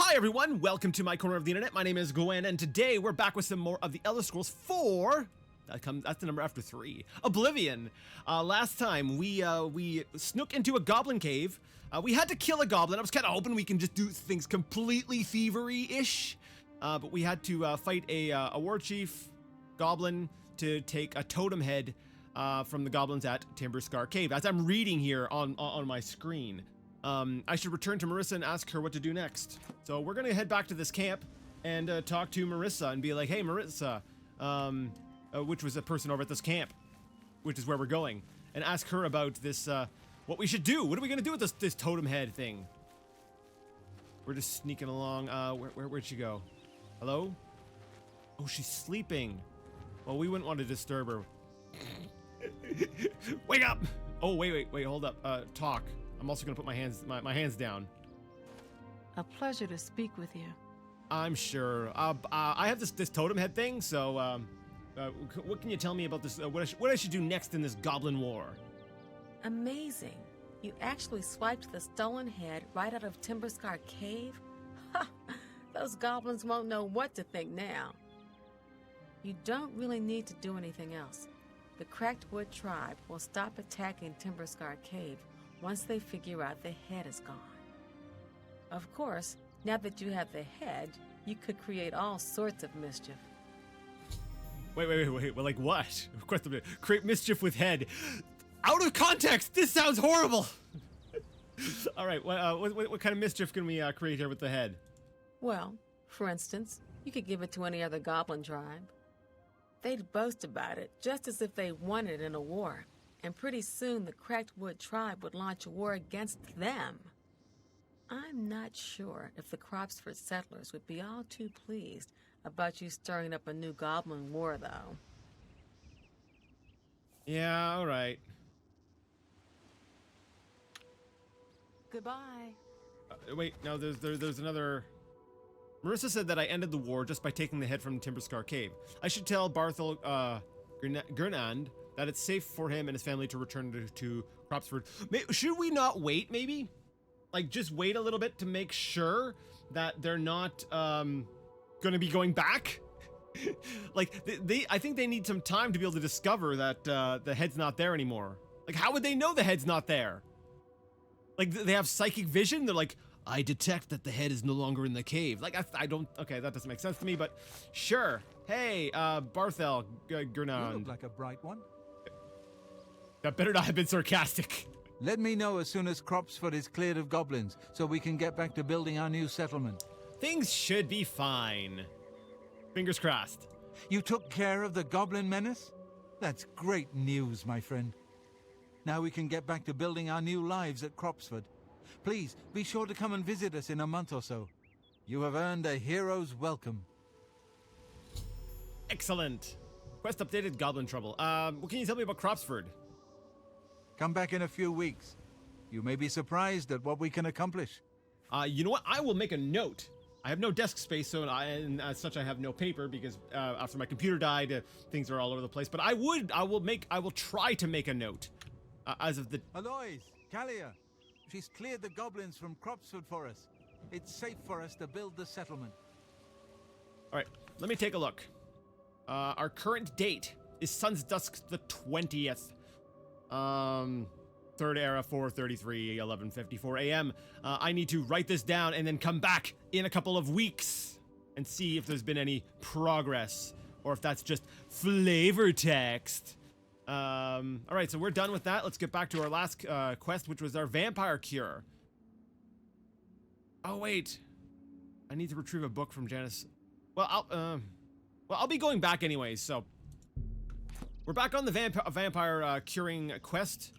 Hi everyone, welcome to my corner of the internet. My name is Gwen, and today we're back with some more of the Elder Scrolls 4. That's the number after 3. Oblivion. Last time we snook into a goblin cave. We had to kill a goblin. I was kind of hoping we can just do things completely thievery-ish, but we had to fight a war chief goblin to take a totem head from the goblins at Timberscar Cave. As I'm reading here on my screen. I should return to Marissa and ask her what to do next. So we're gonna head back to this camp and talk to Marissa and be like, hey Marissa, which was a person over at this camp, which is where we're going, and ask her about this, what we should do. What are we gonna do with this totem head thing? We're just sneaking along. Where'd she go? Hello? Oh, she's sleeping. Well, we wouldn't want to disturb her. Wake up! Oh, wait, hold up. Talk. I'm also gonna put my hands down. A pleasure to speak with you. I'm sure. I have this totem head thing, so what can you tell me about this? What I should do next in this goblin war? Amazing. You actually swiped the stolen head right out of Timberscar Cave? Ha! Those goblins won't know what to think now. You don't really need to do anything else. The Cracked Wood tribe will stop attacking Timberscar Cave once they figure out the head is gone. Of course, now that you have the head, you could create all sorts of mischief. Wait. Well, like what? Of course, create mischief with head. Out of context! This sounds horrible! All right, what kind of mischief can we create here with the head? Well, for instance, you could give it to any other goblin tribe. They'd boast about it, just as if they won it in a war. And pretty soon the Cracked Wood tribe would launch a war against them. I'm not sure if the Cropsford settlers would be all too pleased about you stirring up a new goblin war, though. Yeah, all right. Goodbye. Wait, no, there's another... Marissa said that I ended the war just by taking the head from Timberscar Cave. I should tell Barthel Gurnand that it's safe for him and his family to return to Cropsford. Should we not wait, maybe? Like, just wait a little bit to make sure that they're not gonna be going back? Like, I think they need some time to be able to discover that the head's not there anymore. Like, how would they know the head's not there? Like, they have psychic vision? They're like, I detect that the head is no longer in the cave. Like, I don't... Okay, that doesn't make sense to me, but sure. Hey, Barthel Gurnand. You look like a bright one. That better not have been sarcastic. Let me know as soon as Cropsford is cleared of goblins, so we can get back to building our new settlement. Things should be fine. Fingers crossed. You took care of the goblin menace? That's great news, my friend. Now we can get back to building our new lives at Cropsford. Please, be sure to come and visit us in a month or so. You have earned a hero's welcome. Excellent. Quest updated, goblin trouble. What can you tell me about Cropsford? Come back in a few weeks. You may be surprised at what we can accomplish. You know what? I will make a note. I have no desk space, so and as such, I have no paper because after my computer died, things are all over the place. But I will try to make a note as of the. Alois, Kalia, she's cleared the goblins from Cropsford for us. It's safe for us to build the settlement. All right, let me take a look. Our current date is Sun's Dusk the 20th. Third era, 4:33, 11:54 a.m. I need to write this down and then come back in a couple of weeks and see if there's been any progress or if that's just flavor text. All right, so we're done with that. Let's get back to our last quest, which was our vampire cure. Oh wait, I need to retrieve a book from Janice. Well, I'll be going back anyways, so. We're back on the vampire curing quest,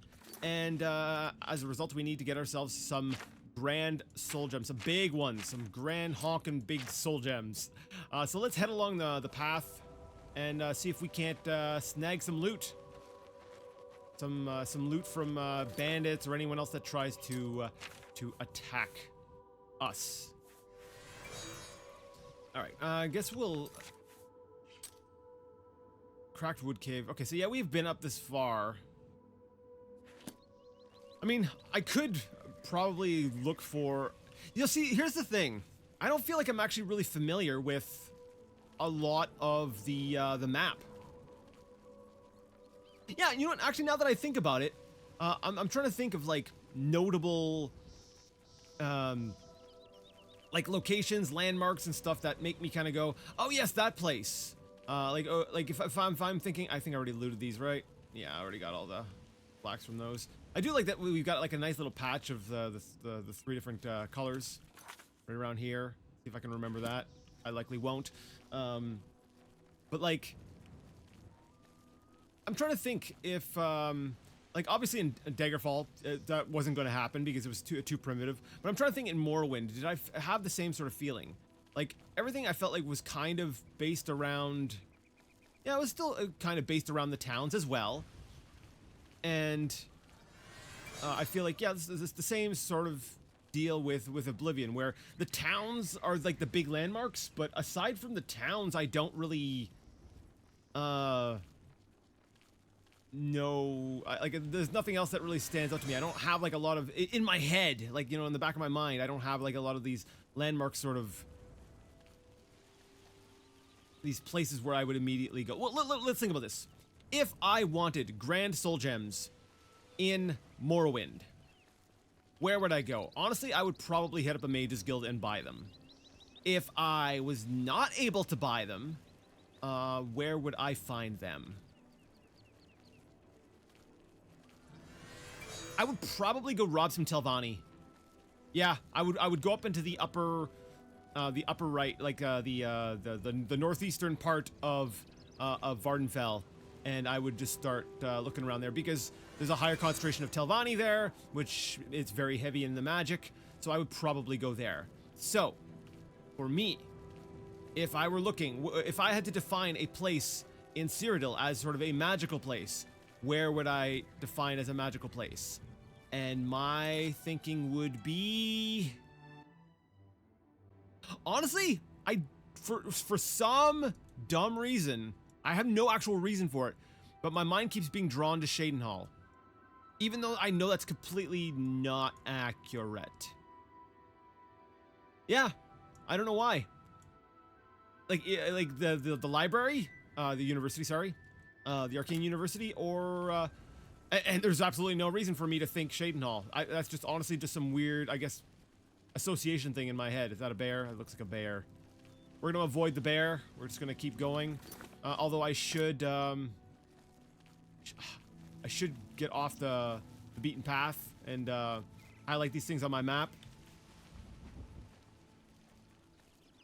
and as a result, we need to get ourselves some grand soul gems, some big ones, some grand honking big soul gems. So let's head along the path and see if we can't snag some loot, some loot from bandits or anyone else that tries to attack us. All right, I guess we'll. Cracked Wood Cave. Okay, so yeah, we've been up this far. I mean, I could probably look for... You know, see, here's the thing. I don't feel like I'm actually really familiar with a lot of the map. Yeah, you know what? Actually, now that I think about it, I'm trying to think of like notable, like locations, landmarks, and stuff that make me kind of go, "Oh yes, that place." Like if I'm thinking, I think I already looted these, right? Yeah, I already got all the blacks from those. I do like that we've got like a nice little patch of the 3 different colors right around here. See if I can remember that. I likely won't. But like, I'm trying to think if like obviously in Daggerfall that wasn't going to happen because it was too primitive. But I'm trying to think in Morrowind, did I have the same sort of feeling? Like everything I felt like was kind of based around. Yeah, it was still kind of based around the towns as well. And I feel like, yeah, this is the same sort of deal with Oblivion, where the towns are like the big landmarks, but aside from the towns, I don't really know, like there's nothing else that really stands out to me. I don't have like a lot of, in my head, like, you know, in the back of my mind, I don't have like a lot of these landmarks, sort of these places where I would immediately go. Well, let's think about this. If I wanted Grand Soul Gems in Morrowind, where would I go? Honestly, I would probably hit up a Mage's Guild and buy them. If I was not able to buy them, where would I find them? I would probably go rob some Telvanni. Yeah, I would go up into the upper right, like the northeastern part of Vardenfell, and I would just start looking around there because there's a higher concentration of Telvanni there, which is very heavy in the magic. So I would probably go there. So, for me, if I were looking, if I had to define a place in Cyrodiil as sort of a magical place, where would I define as a magical place? And my thinking would be, honestly, for some dumb reason, I have no actual reason for it, but my mind keeps being drawn to Shadenhall, even though I know that's completely not accurate. Yeah, I don't know why. Like the library, the university, sorry, the Arcane University, or and there's absolutely no reason for me to think Shadenhall. That's just honestly just some weird, I guess, association thing in my head. Is that a bear? It looks like a bear. We're gonna avoid the bear. We're just gonna keep going. Although I should get off the beaten path and highlight these things on my map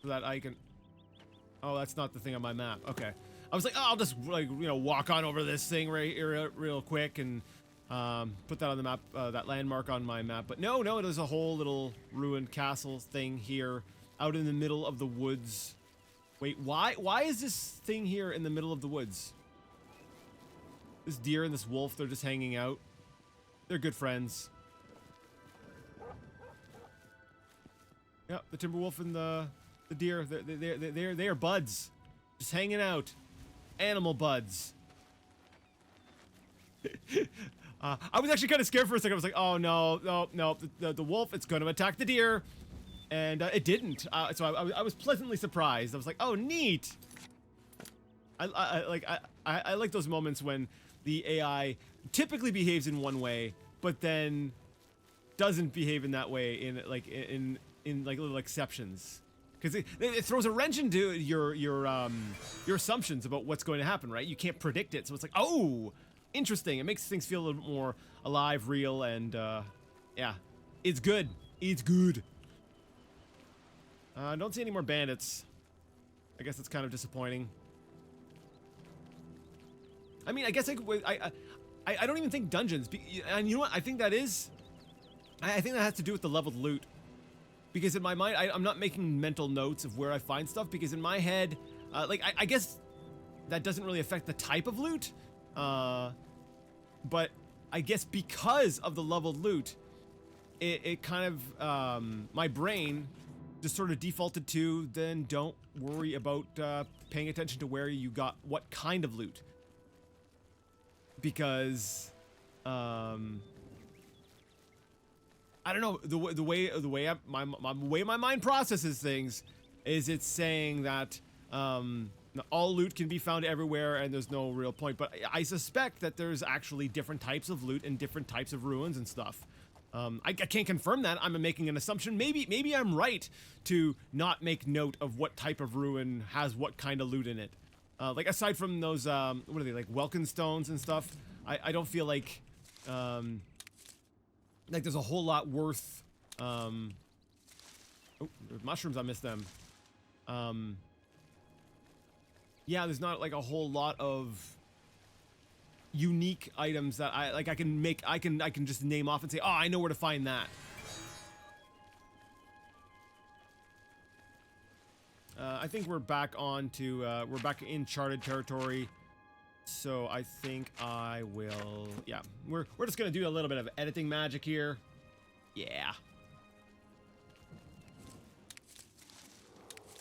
so that I can. Oh, that's not the thing on my map. Okay. I was like, oh, I'll just, like, you know, walk on over this thing real quick and put that on the map, that landmark on my map. But no, there's a whole little ruined castle thing here out in the middle of the woods. Wait, why is this thing here in the middle of the woods? This deer and this wolf, they're just hanging out. They're good friends. Yep, the timber wolf and the deer, they are buds. Just hanging out. Animal buds. I was actually kind of scared for a second. I was like, oh no, the wolf, it's going to attack the deer. And it didn't. So I was pleasantly surprised. I was like, oh, neat. I like those moments when the AI typically behaves in one way, but then doesn't behave in that way in like little exceptions. Because it throws a wrench into your assumptions about what's going to happen, right? You can't predict it, so it's like, oh, interesting. It makes things feel a little bit more alive, real, and yeah, it's good. It's good. I don't see any more bandits. I guess it's kind of disappointing. I mean, I guess I don't even think dungeons. And you know what? I think that is. I think that has to do with the leveled loot. Because in my mind, I'm not making mental notes of where I find stuff, because in my head, like, I guess that doesn't really affect the type of loot. But I guess because of the leveled loot, it kind of, my brain just sort of defaulted to, then don't worry about paying attention to where you got what kind of loot. Because, I don't know, the way my mind processes things is it's saying that all loot can be found everywhere and there's no real point, but I suspect that there's actually different types of loot and different types of ruins and stuff. I can't confirm that. I'm making an assumption. Maybe I'm right to not make note of what type of ruin has what kind of loot in it. Like aside from those, what are they, like Welkin stones and stuff? I don't feel like there's a whole lot worth. Oh, there's mushrooms. I missed them. Yeah, there's not like a whole lot of unique items that I can just name off and say, oh, I know where to find that. I think we're back in charted territory, so I think I will, yeah, we're just gonna do a little bit of editing magic here. Yeah.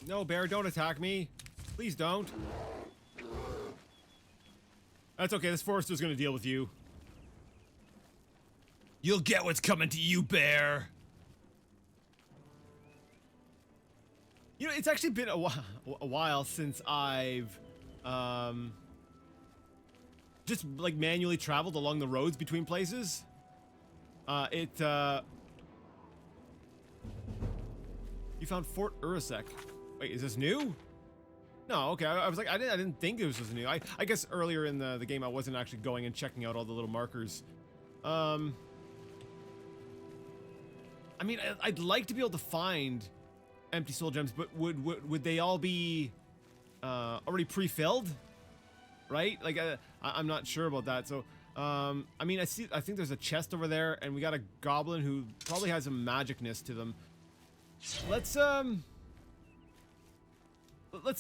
No, bear, don't attack me. Please don't. That's okay, this forester's gonna deal with you. You'll get what's coming to you, bear. You know, it's actually been a while since I've just like manually traveled along the roads between places. You found Fort Urusek. Wait, is this new? No, okay. I was like, I didn't think this was new. I guess earlier in the game I wasn't actually going and checking out all the little markers. I mean, I'd like to be able to find empty soul gems, but would they all be already pre-filled? Right? Like I'm not sure about that. So I mean, I think there's a chest over there, and we got a goblin who probably has a magicness to them. Let's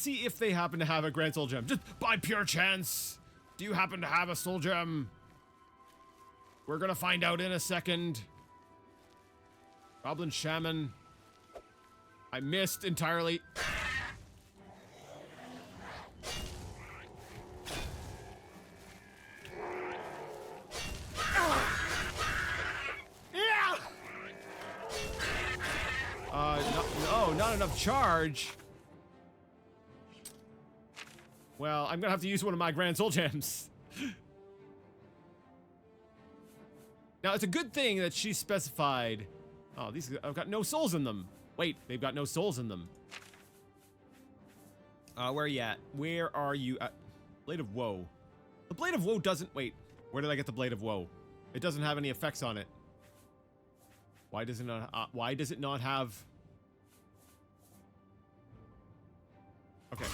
see if they happen to have a grand soul gem. Just by pure chance. Do you happen to have a soul gem? We're gonna find out in a second. Goblin shaman. I missed entirely. No, not enough charge. Well, I'm gonna have to use one of my grand soul gems. Now, it's a good thing that she specified. Oh, these have got no souls in them. Wait, they've got no souls in them. Where are you at? Where are you at? Blade of Woe. The Blade of Woe doesn't... Wait, where did I get the Blade of Woe? It doesn't have any effects on it. Why does it not have... Okay,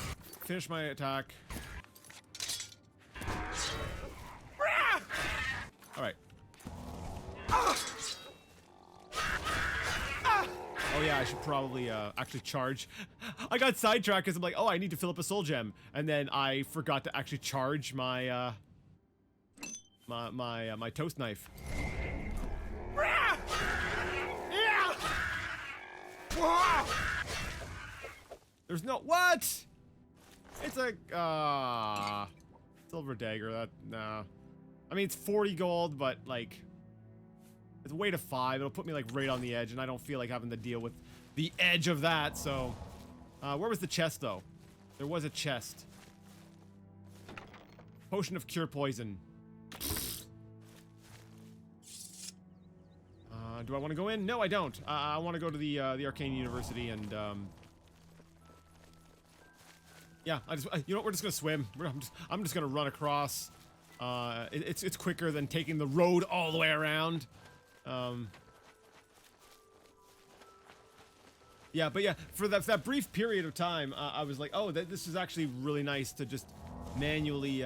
finish my attack. Alright. Oh yeah, I should probably actually charge. I got sidetracked because I'm like, oh, I need to fill up a soul gem, and then I forgot to actually charge my my toast knife. There's no what? It's a silver dagger. That nah. I mean, it's 40 gold, but like. It's a weight of 5. It'll put me like right on the edge, and I don't feel like having to deal with the edge of that. So, where was the chest though? There was a chest. Potion of cure poison. Do I want to go in? No, I don't. I want to go to the Arcane University and yeah. You know what? We're just gonna swim. I'm just gonna run across. It's quicker than taking the road all the way around. Yeah, but yeah, for that brief period of time, I was like, oh, this is actually really nice to just manually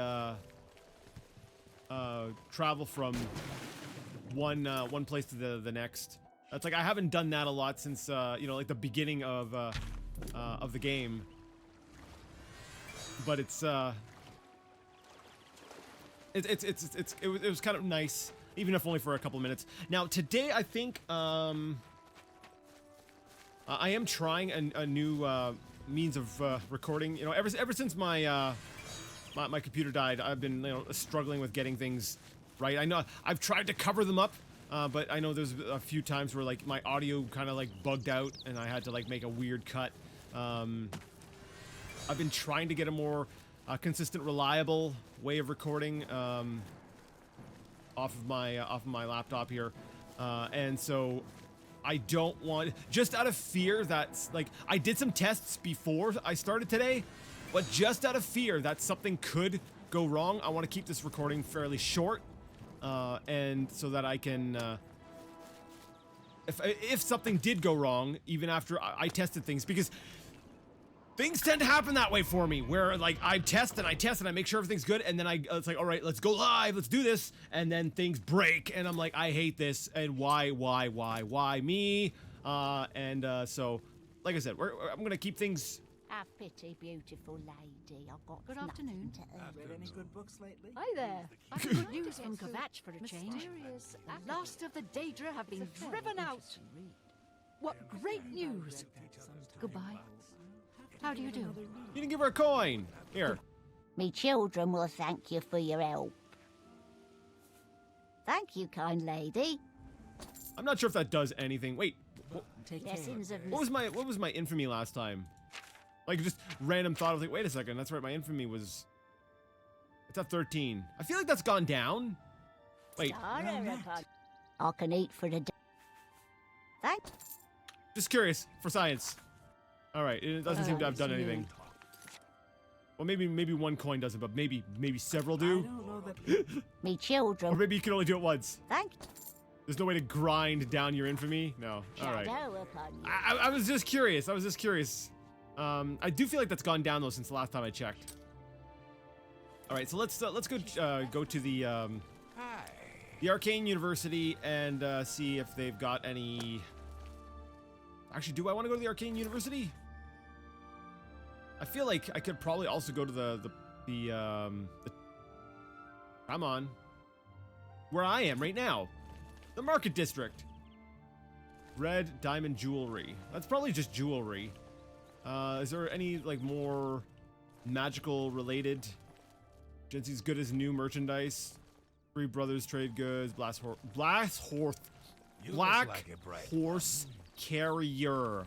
travel from one place to the next. It's like I haven't done that a lot since you know, like the beginning of the game. But it was kind of nice. Even if only for a couple minutes. Now, today, I think, I am trying a new, means of, recording. You know, ever since my, my computer died, I've been, you know, struggling with getting things right. I know I've tried to cover them up but I know there's a few times where like my audio kind of like bugged out and I had to like make a weird cut. I've been trying to get a more consistent, reliable way of recording off of my laptop here, and so I don't want, just out of fear that's like, I did some tests before I started today, but just out of fear that something could go wrong, I want to keep this recording fairly short, and so that I can, if something did go wrong, even after I tested things, because things tend to happen that way for me, where like I test and I make sure everything's good, and then it's like, all right, let's go live, let's do this, and then things break, and I'm like, I hate this, and why me? So, like I said, I'm gonna keep things. Have pity, beautiful lady. I've got Good afternoon. to earn. Read any good books lately? Hi there. I've got good news from Kvatch for a change. Mysterious The last of the Daedra have been driven out. What great news. Goodbye. How do you do? You didn't give her a coin. Here. Me children will thank you for your help. Thank you, kind lady. I'm not sure if that does anything. Wait, Lessons of what was my infamy last time? Like just random thought. I was like, wait a second, that's right. My infamy was. It's at 13. I feel like that's gone down. Wait, I can eat for the day. Thanks. just curious for science. All right, it doesn't seem to have done anything. Well, maybe one coin doesn't, but maybe several I do. don't know that. Me Or children. maybe you can only do it once. Thank There's no way to grind down your infamy. No. All right. shadow upon you. I was just curious. I do feel like that's gone down though since the last time I checked. All right, so let's go to the Arcane University and see if they've got any. Actually, do I want to go to the Arcane University? I feel like I could probably also go to the come on, where I am right now, the Market District. Red diamond jewelry. That's probably just jewelry. Is there any like more magical related? Jency's good as new merchandise. Three Brothers trade goods. Black horse carrier.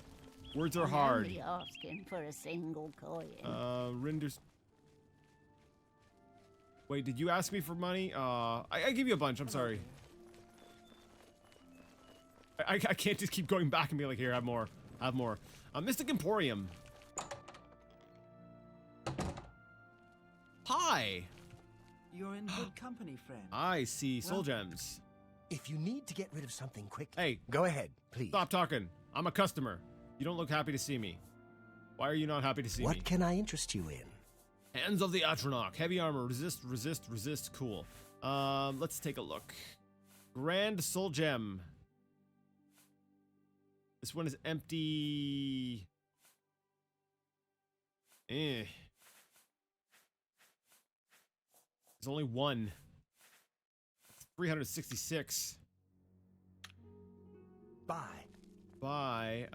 Words are hard. I'm only asking for a single coin. Renders. Wait, did you ask me for money? I gave you a bunch. I'm sorry. I can't just keep going back and be like, here, have more. Have more. Mystic Emporium. Hi. You're in good company, friend. I see soul Well- gems. If you need to get rid of something quick, Hey, go ahead, please. stop talking. I'm a customer. You don't look happy to see me. Why are you not happy to see me? What can I interest you in? Hands of the Atronach. Heavy armor. Resist, resist, resist. Cool. Let's take a look. Grand soul gem. This one is empty. There's only one. 366. Bye. Buy.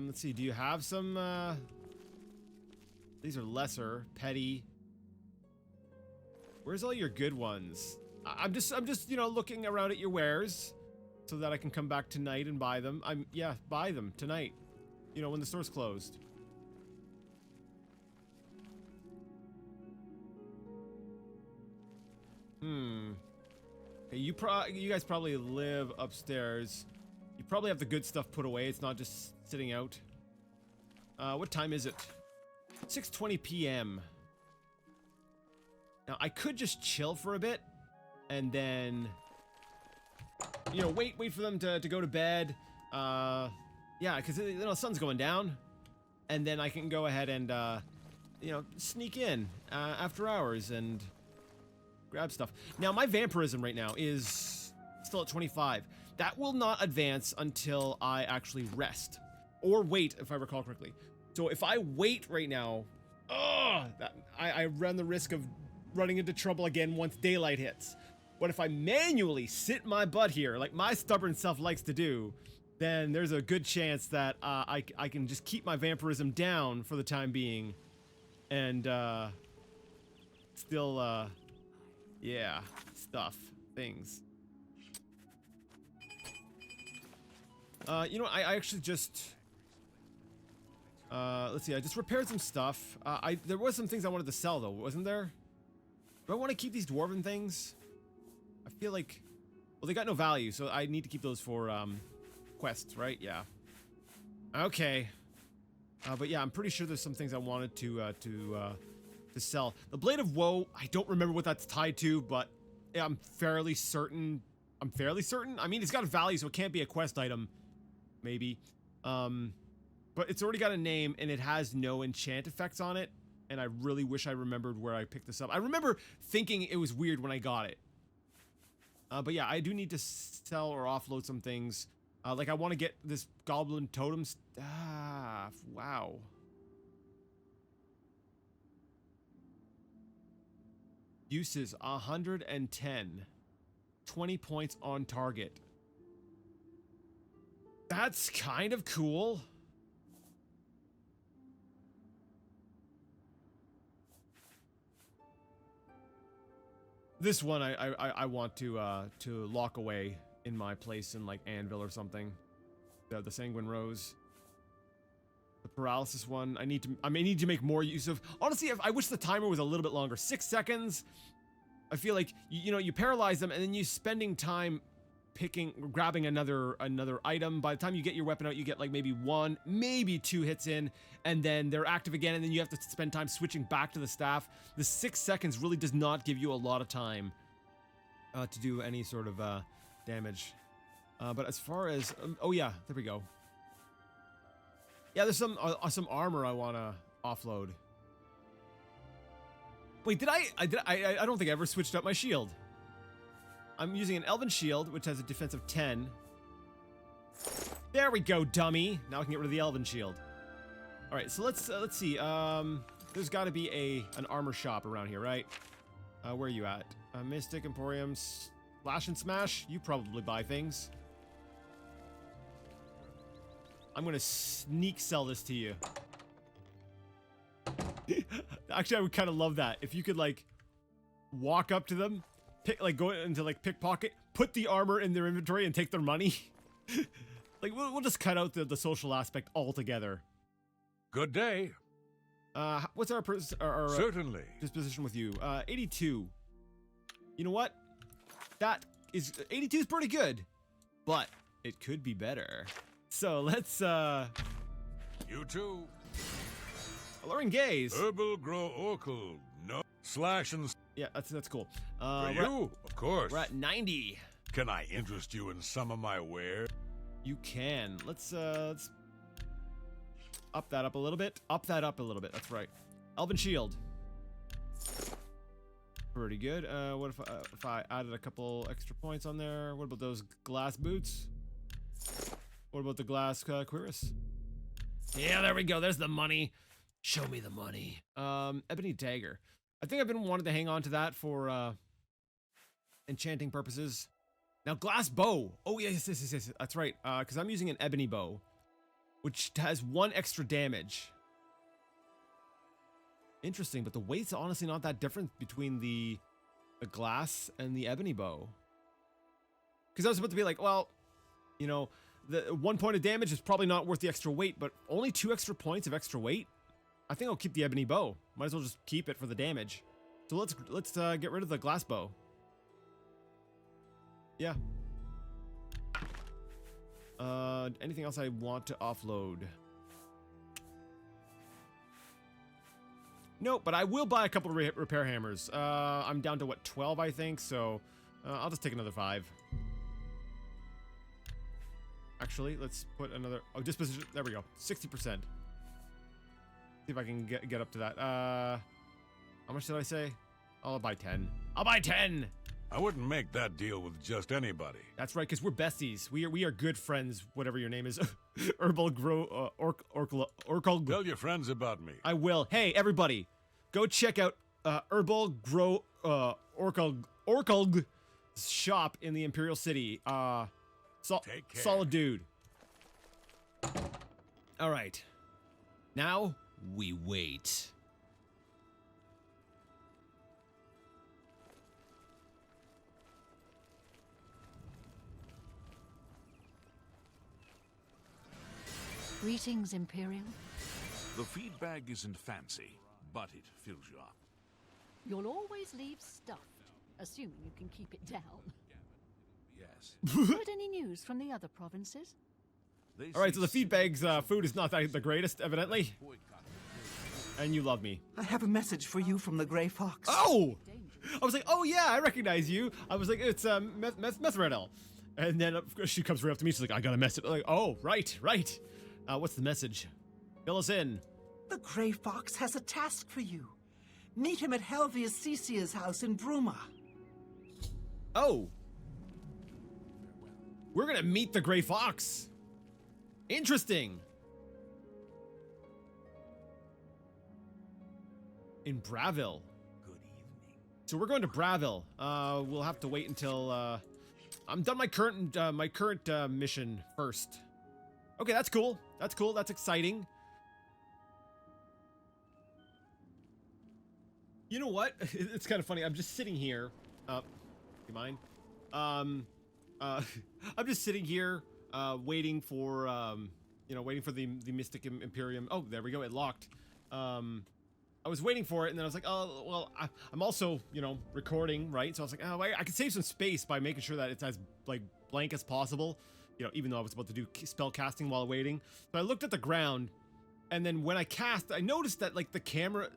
Let's see. Do you have some? These are lesser, petty. Where's all your good ones? I'm just, looking around at your wares, so that I can come back tonight and buy them. Buy them tonight. You know, when the store's closed. Okay, you guys probably live upstairs. You probably have the good stuff put away. It's not just sitting out. What time is it? 6:20 p.m. Now, I could just chill for a bit, and then, wait for them to go to bed. Yeah, because, the sun's going down, and then I can go ahead and, sneak in after hours and grab stuff. Now, my vampirism right now is still at 25. That will not advance until I actually rest. Or wait, if I recall correctly. So if I wait right now, I run the risk of running into trouble again once daylight hits. But if I manually sit my butt here, like my stubborn self likes to do, then there's a good chance that I can just keep my vampirism down for the time being. And still, yeah, things. You know, I actually just... let's see, I just repaired some stuff. There was some things I wanted to sell, though, wasn't there? Do I want to keep these dwarven things? I feel like... Well, they got no value, so I need to keep those for, quests, right? Yeah. Okay. But yeah, I'm pretty sure there's some things I wanted to sell. The Blade of Woe, I don't remember what that's tied to, but yeah, I'm fairly certain. I mean, it's got a value, so it can't be a quest item. Maybe. But it's already got a name, and it has no enchant effects on it. And I really wish I remembered where I picked this up. I remember thinking it was weird when I got it. But yeah, I do need to sell or offload some things. Like I want to get this goblin totem. Wow. Uses 110. 20 points on target. That's kind of cool. This one I want to lock away in my place in like Anvil or something. The Sanguine Rose. The paralysis one. I may need to make more use of. Honestly, I wish the timer was a little bit longer. 6 seconds. I feel like you know, you paralyze them and then you spending time grabbing another item. By the time you get your weapon out, you get like maybe 1, maybe 2 hits in, and then they're active again, and then you have to spend time switching back to the staff. The 6 seconds really does not give you a lot of time to do any sort of damage. But as far as oh yeah, there we go. Yeah, there's some armor I want to offload. Wait, I don't think I ever switched up my shield. I'm using an Elven shield, which has a defense of 10. There we go, dummy. Now I can get rid of the Elven shield. All right, so let's see. There's got to be an armor shop around here, right? Where are you at? Mystic Emporium, Slash and Smash. You probably buy things. I'm gonna sneak sell this to you. Actually, I would kind of love that if you could like walk up to them. Go into like pickpocket, put the armor in their inventory and take their money. Like we'll just cut out the social aspect altogether. Good day. What's our Certainly disposition with you? 82. You know what? 82 is pretty good, but it could be better. So let's You too. Alluring Gaze. Herbal grow oracle. No slash and. Yeah, that's cool. For you, of course. We're at 90. Can I interest you in some of my wares? You can. Let's up that up a little bit. Up that up a little bit. That's right. Elven Shield. Pretty good. What if I added a couple extra points on there? What about those glass boots? What about the glass cuirass? Yeah, there we go. There's the money. Show me the money. Ebony Dagger. I think I've been wanting to hang on to that for enchanting purposes. Now, glass bow. Oh, yes. That's right. Because I'm using an ebony bow, which has 1 extra damage. Interesting, but the weight's honestly not that different between the glass and the ebony bow. Because I was about to be like, well, you know, the 1 point of damage is probably not worth the extra weight, but only 2 extra points of extra weight. I think I'll keep the ebony bow. Might as well just keep it for the damage. So let's get rid of the glass bow. Yeah. Anything else I want to offload? Nope, but I will buy a couple of repair hammers. I'm down to what, 12 I think, so I'll just take another 5. Actually, let's put another disposition. There we go. 60%. See if I can get up to that. How much did I say? I'll buy 10. I'll buy 10. I wouldn't make that deal with just anybody. That's right, because we're besties. We are good friends, whatever your name is. Herbal Grow Orcal. Tell your friends about me. I will. Hey, everybody, go check out Herbal Grow Orcal shop in the Imperial City. Take care. Solid dude. All right. Now we wait. Greetings, Imperial. The feed bag isn't fancy, but it fills you up. You'll always leave stuffed, assuming you can keep it down. Yes. Heard any news from the other provinces? All right, so the feed bag's food is not the greatest, evidently. And you love me. I have a message for you from the Grey Fox. Oh! I was like, oh yeah, I recognize you. I was like, it's Methredel. And then of course she comes right up to me. She's like, I got a message. I'm like, oh, right. What's the message? Fill us in. The Grey Fox has a task for you. Meet him at Helvia's Cecia's house in Bruma. Oh. We're gonna meet the Grey Fox. Interesting. In Bravil. Good evening. So we're going to Bravil. We'll have to wait until I'm done my current mission first. Okay, that's cool. That's cool. That's exciting. You know what? It's kind of funny. I'm just sitting here. You mind? I'm just sitting here, waiting for waiting for the Mystic Imperium. Oh, there we go. It locked. I was waiting for it, and then I was like, oh, well, I'm also, recording, right? So I was like, oh, I could save some space by making sure that it's as, blank as possible, even though I was about to do spell casting while waiting. So I looked at the ground, and then when I cast, I noticed that, the camera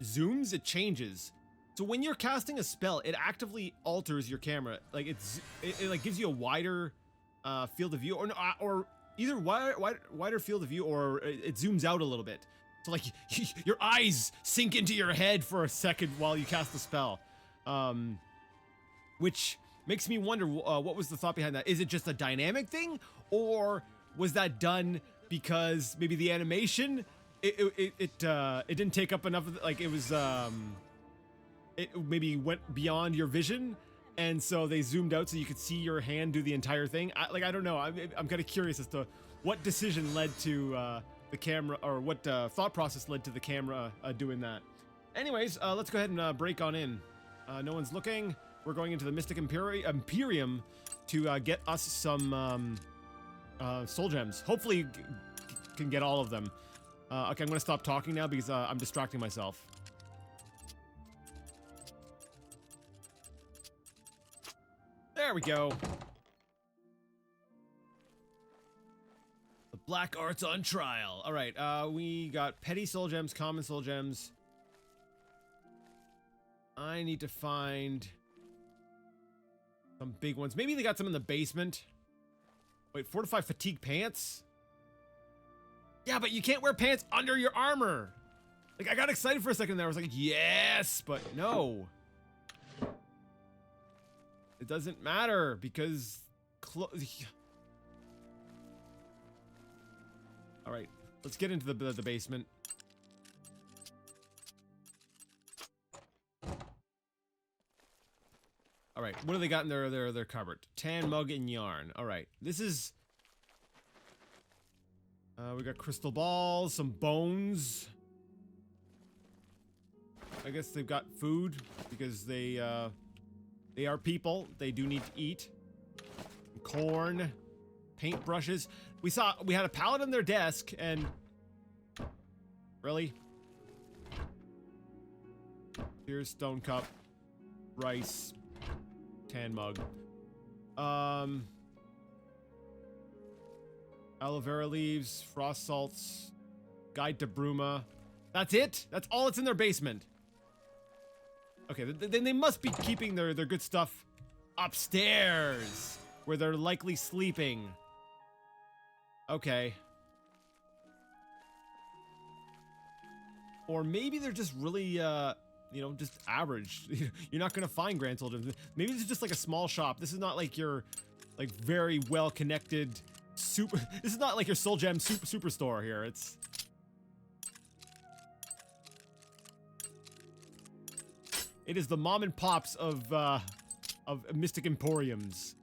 zooms, it changes. So when you're casting a spell, it actively alters your camera. It gives you a wider field of view, or either wider field of view, or it zooms out a little bit. So your eyes sink into your head for a second while you cast the spell, which makes me wonder what was the thought behind that. Is it just a dynamic thing, or was that done because maybe the animation it didn't take up enough of it maybe went beyond your vision, and so they zoomed out so you could see your hand do the entire thing. I don't know. I'm kind of curious as to what decision led to the camera, or what thought process led to the camera doing that. Anyways, let's go ahead and break on in. No one's looking. We're going into the Mystic Imperium to get us some soul gems. Hopefully can get all of them. Okay, I'm gonna stop talking now because I'm distracting myself. There we go. The black art's on trial. All right, we got petty soul gems, common soul gems. I need to find some big ones. Maybe they got some in the basement. Wait, fortified fatigue pants? Yeah, but you can't wear pants under your armor. I got excited for a second there. I was like, yes, but no. It doesn't matter because all right, let's get into the basement. All right, what do they got in their cupboard? Tan mug and yarn. All right, this is. We got crystal balls, some bones. I guess they've got food because they are people. They do need to eat. Corn, paintbrushes. We had a pallet on their desk, and really, here's stone cup, rice, tan mug, aloe vera leaves, frost salts, guide to Bruma. That's it. That's all that's in their basement. Okay, then they must be keeping their good stuff upstairs, where they're likely sleeping. Okay. Or maybe they're just really, just average. You're not gonna find Grand Soul Gems. Maybe this is just like a small shop. This is not like your, very well-connected super. This is not like your Soul Gem superstore here. It's. It is the mom and pops of Mystic Emporiums.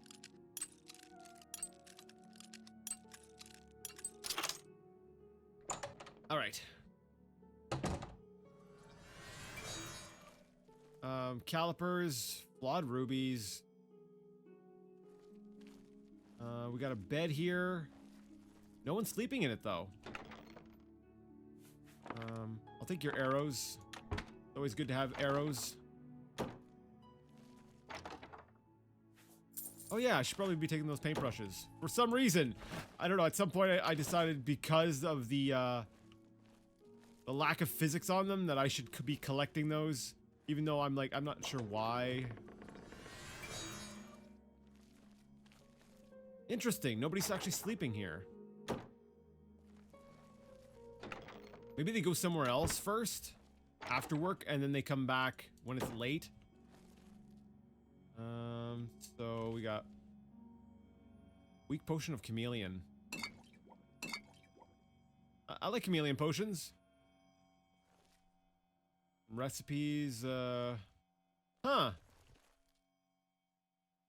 All right. Calipers, flawed rubies. We got a bed here. No one's sleeping in it, though. I'll take your arrows. Always good to have arrows. Oh yeah, I should probably be taking those paintbrushes. For some reason, I don't know, at some point I decided because of the lack of physics on them that I should be collecting those. Even though I'm not sure why. Interesting, nobody's actually sleeping here. Maybe they go somewhere else first, after work, and then they come back when it's late. So we got weak potion of chameleon. I like chameleon potions. Recipes, huh.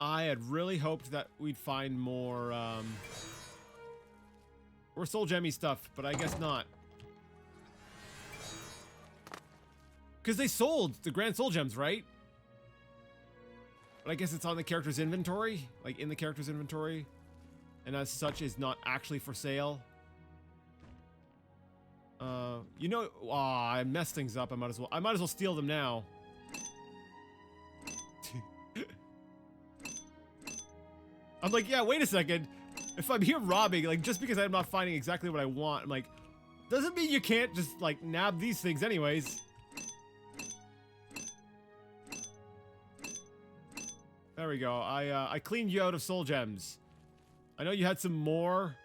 I had really hoped that we'd find more soul gemmy stuff, but I guess not. Because they sold the grand soul gems, right? But I guess it's on the character's inventory, like in the character's inventory, and as such is not actually for sale. You know, I messed things up. I might as well steal them now. I'm like, yeah, wait a second. If I'm here robbing, like, just because I'm not finding exactly what I want, I'm like, doesn't mean you can't just, like, nab these things anyways. There we go. I cleaned you out of soul gems. I know you had some more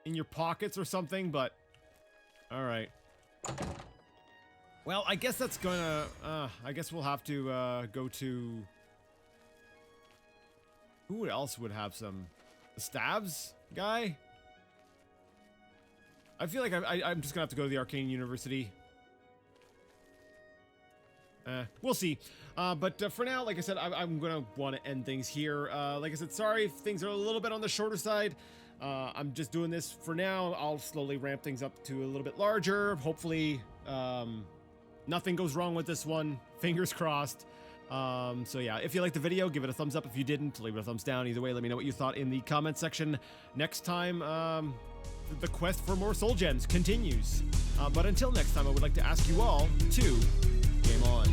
in your pockets or something, but all right. Well, I guess that's gonna. I guess we'll have to go to. Who else would have some? The stabs guy. I feel like I'm just gonna have to go to the Arcane University. We'll see. But for now, like I said, I'm gonna want to end things here. Like I said, sorry if things are a little bit on the shorter side. I'm just doing this for now. I'll slowly ramp things up to a little bit larger. Hopefully, nothing goes wrong with this one. Fingers crossed. So yeah, if you liked the video, give it a thumbs up. If you didn't, leave it a thumbs down. Either way, let me know what you thought in the comment section. Next time, the quest for more soul gems continues. But until next time, I would like to ask you all to game on.